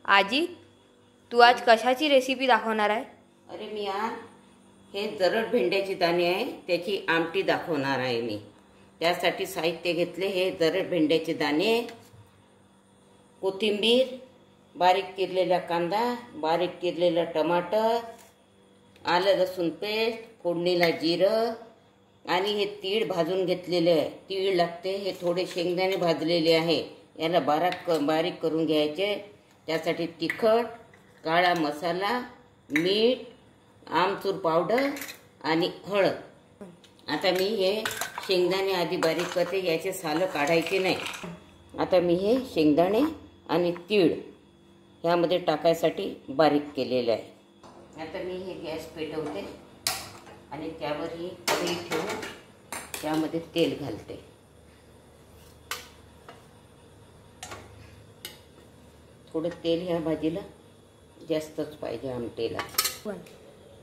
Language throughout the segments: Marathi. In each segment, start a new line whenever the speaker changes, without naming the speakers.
आजी, तू आज कशाची रेसिपी दाखवणार आहे?
अरे मी आज हे जरड भेंड्याची दाणे आहे त्याची आमटी दाखवणार आहे मी. त्यासाठी साहित्य घेतले हे जरड भेंड्याचे दाणे, कोथिंबीर, बारीक चिरलेला कांदा, बारीक चिरलेला टमाटर, आलं लसूण पेस्ट, फोडणीला जिरं आणि हे तीळ भाजून घेतलेले आहे. तीळ लागते, हे थोडे शेंगदाणे भाजलेले आहे, याला बारीक करून घ्यायचे. त्यासाठी तिखट, काळा मसाला, मीठ, आमचूर पावडर आणि हळद. आता मी हे शेंगदाणे आधी बारीक करते, याचे सालं काढायचे नाही. आता मी हे शेंगदाणे आणि तीळ ह्यामध्ये टाकायसाठी बारीक केलेलं आहे. आता मी हे गॅस पेटवते आणि त्यावर ही कढई ठेवून त्यामध्ये तेल घालते. थोडं तेल ह्या भाजीला जास्तच पाहिजे आमटीला.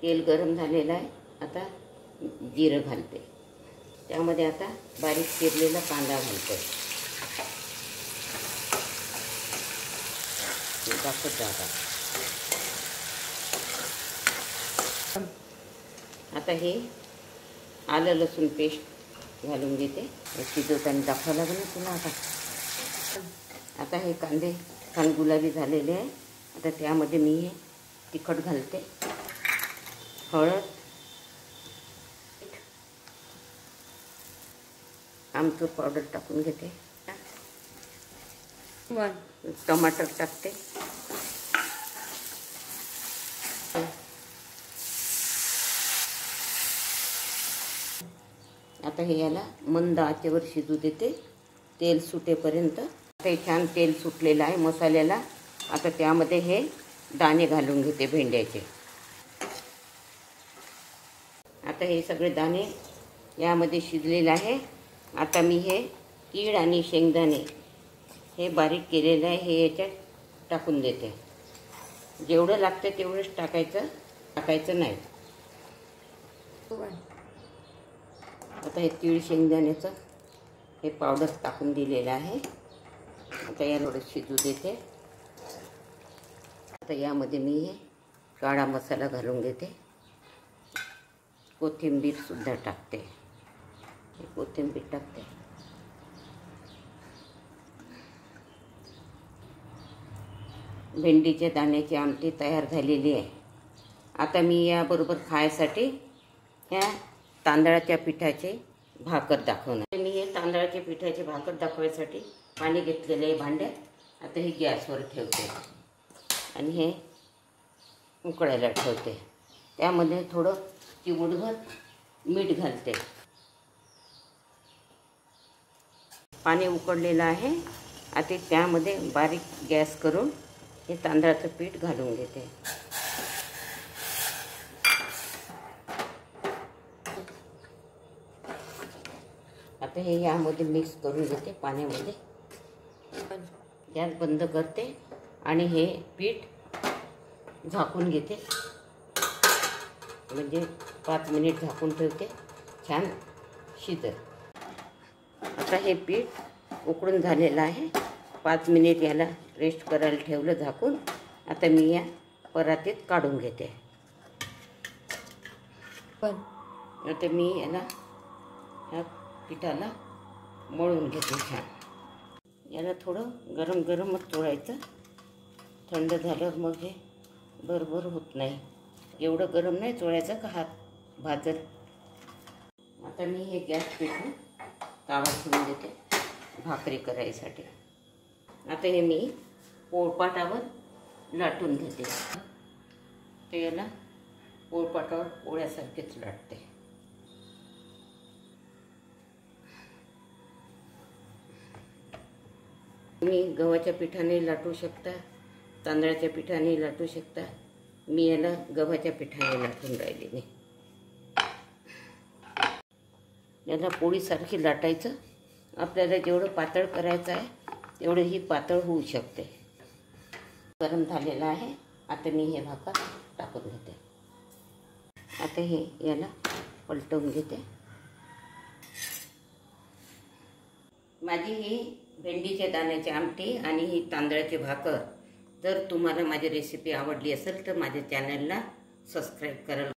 तेल गरम झालेलं आहे. आता जिरं घालते. त्यामध्ये आता बारीक चिरलेला कांदा घालते. दाखवत जाता. आता हे आलं लसूण पेस्ट घालून घेते. शिजवताना दाखवावं लागेल ना तुला. आता हे कांदे छान गुलाबी झालेले आहे. आता त्यामध्ये मी हे तिखट घालते, हळद, आमचूर पावडर टाकून घेते, टमाटर टाकते. आता हे याला मंद आचेवर शिजू देते तेल सुटेपर्यंत. आता हे छान तेल सुटलेलं आहे मसाल्याला. आता त्यामध्ये हे दाणे घालून घेते भेंड्याचे. आता हे सगळे दाणे यामध्ये शिजलेले आहे. आता मी हे तीळ आणि शेंगदाणे हे बारीक केलेलं आहे हे याच्यात टाकून देते. जेवढं लागतं तेवढंच टाकायचं नाही. आता हे तीळ शेंगदाण्याचं हे पावडर टाकून दिलेलं आहे. आता याला थोडं शिजू देते. आता यामध्ये मी हे काळा मसाला घालून घेते. कोथिंबीरसुद्धा टाकते. कोथिंबीर टाकते. भेंडीच्या दाण्याची आमटी तयार झालेली आहे. आता मी याबरोबर खायसाठी ह्या तांदळाच्या पिठाचे भाकर दाखवणार. मी हे तांदळाच्या पिठाचे भाकर दाखवायसाठी पाणी घेतलेलं आहे भांड्यात. आता हे गॅसवर ठेवते आणि हे उकळायला ठेवते. त्यामध्ये थोडं चिमूटभर मीठ घालते. पाणी उकळलेलं आहे. आता त्यामध्ये बारीक गॅस करून हे तांदळाचं पीठ घालून घेते. आता हे यामध्ये मिक्स करून घेते पाण्यामध्ये. गॅस बंद करते आणि हे पीठ झाकून घेते. म्हणजे 5 मिनिट झाकून ठेवते. छान शिजत. आता हे पीठ उकळून झालेलं आहे. 5 मिनिट याला रेस्ट करायला ठेवलं झाकून. आता मी या परातीत काढून घेते. आता मी याला ह्या पिठाला मळून घेते छान. याला थोडं गरम गरमच चोळायचं. थंड झाल्यावर मग हे बरोबर होत नाही. एवढं गरम नाही चोळायचं का हात भाजत. आता मी हे गॅस पेटवून तावा ठेवून देते भाकरी करायसाठी. आता हे मी पोळपाटावर लाटून घेते. ते याला पोळपाटावर पोळ्यासारखेच लाटते. तुम्ही गव्हाच्या पिठाने लाटू शकता, तांदळाच्या पिठाने लाटू शकता. मी याला गव्हाच्या पिठाने लाटून राहिलेली. याला पोळीसारखी लाटायचं. आपल्याला जेवढं पातळ करायचं आहे तेवढं ही पातळ होऊ शकते. गरम झालेलं आहे. आता मी हे भाकर टाकून घेते. आता हे याला पलटवून घेते. माझी ही भेंडीच्या दाण्याची आमटी आणि ही तांदळाची भाकर जर तुम्हाला माझी रेसिपी आवडली असेल तर माझ्या चॅनलला सबस्क्राईब करायला